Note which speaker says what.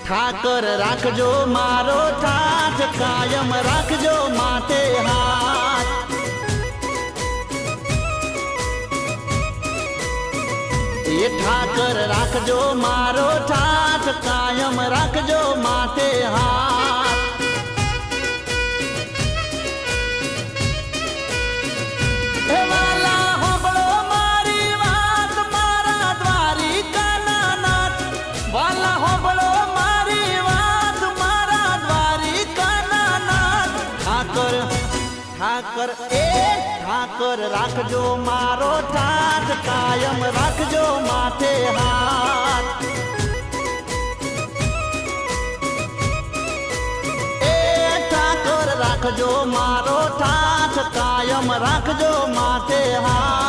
Speaker 1: ઠાકર રાખજો મારો ઠાઠ કાયમ રાખજો માથે હાથ ઠાકર રાખજો મારો ઠાઠ કાયમ રાખજો માથે હાથ ઠાકર રાખજો મારો ઠાઠ કાયમ રાખજો માથે હાથ ઠાકર રાખજો મારો ઠાઠ કાયમ રાખજો માથે હાથ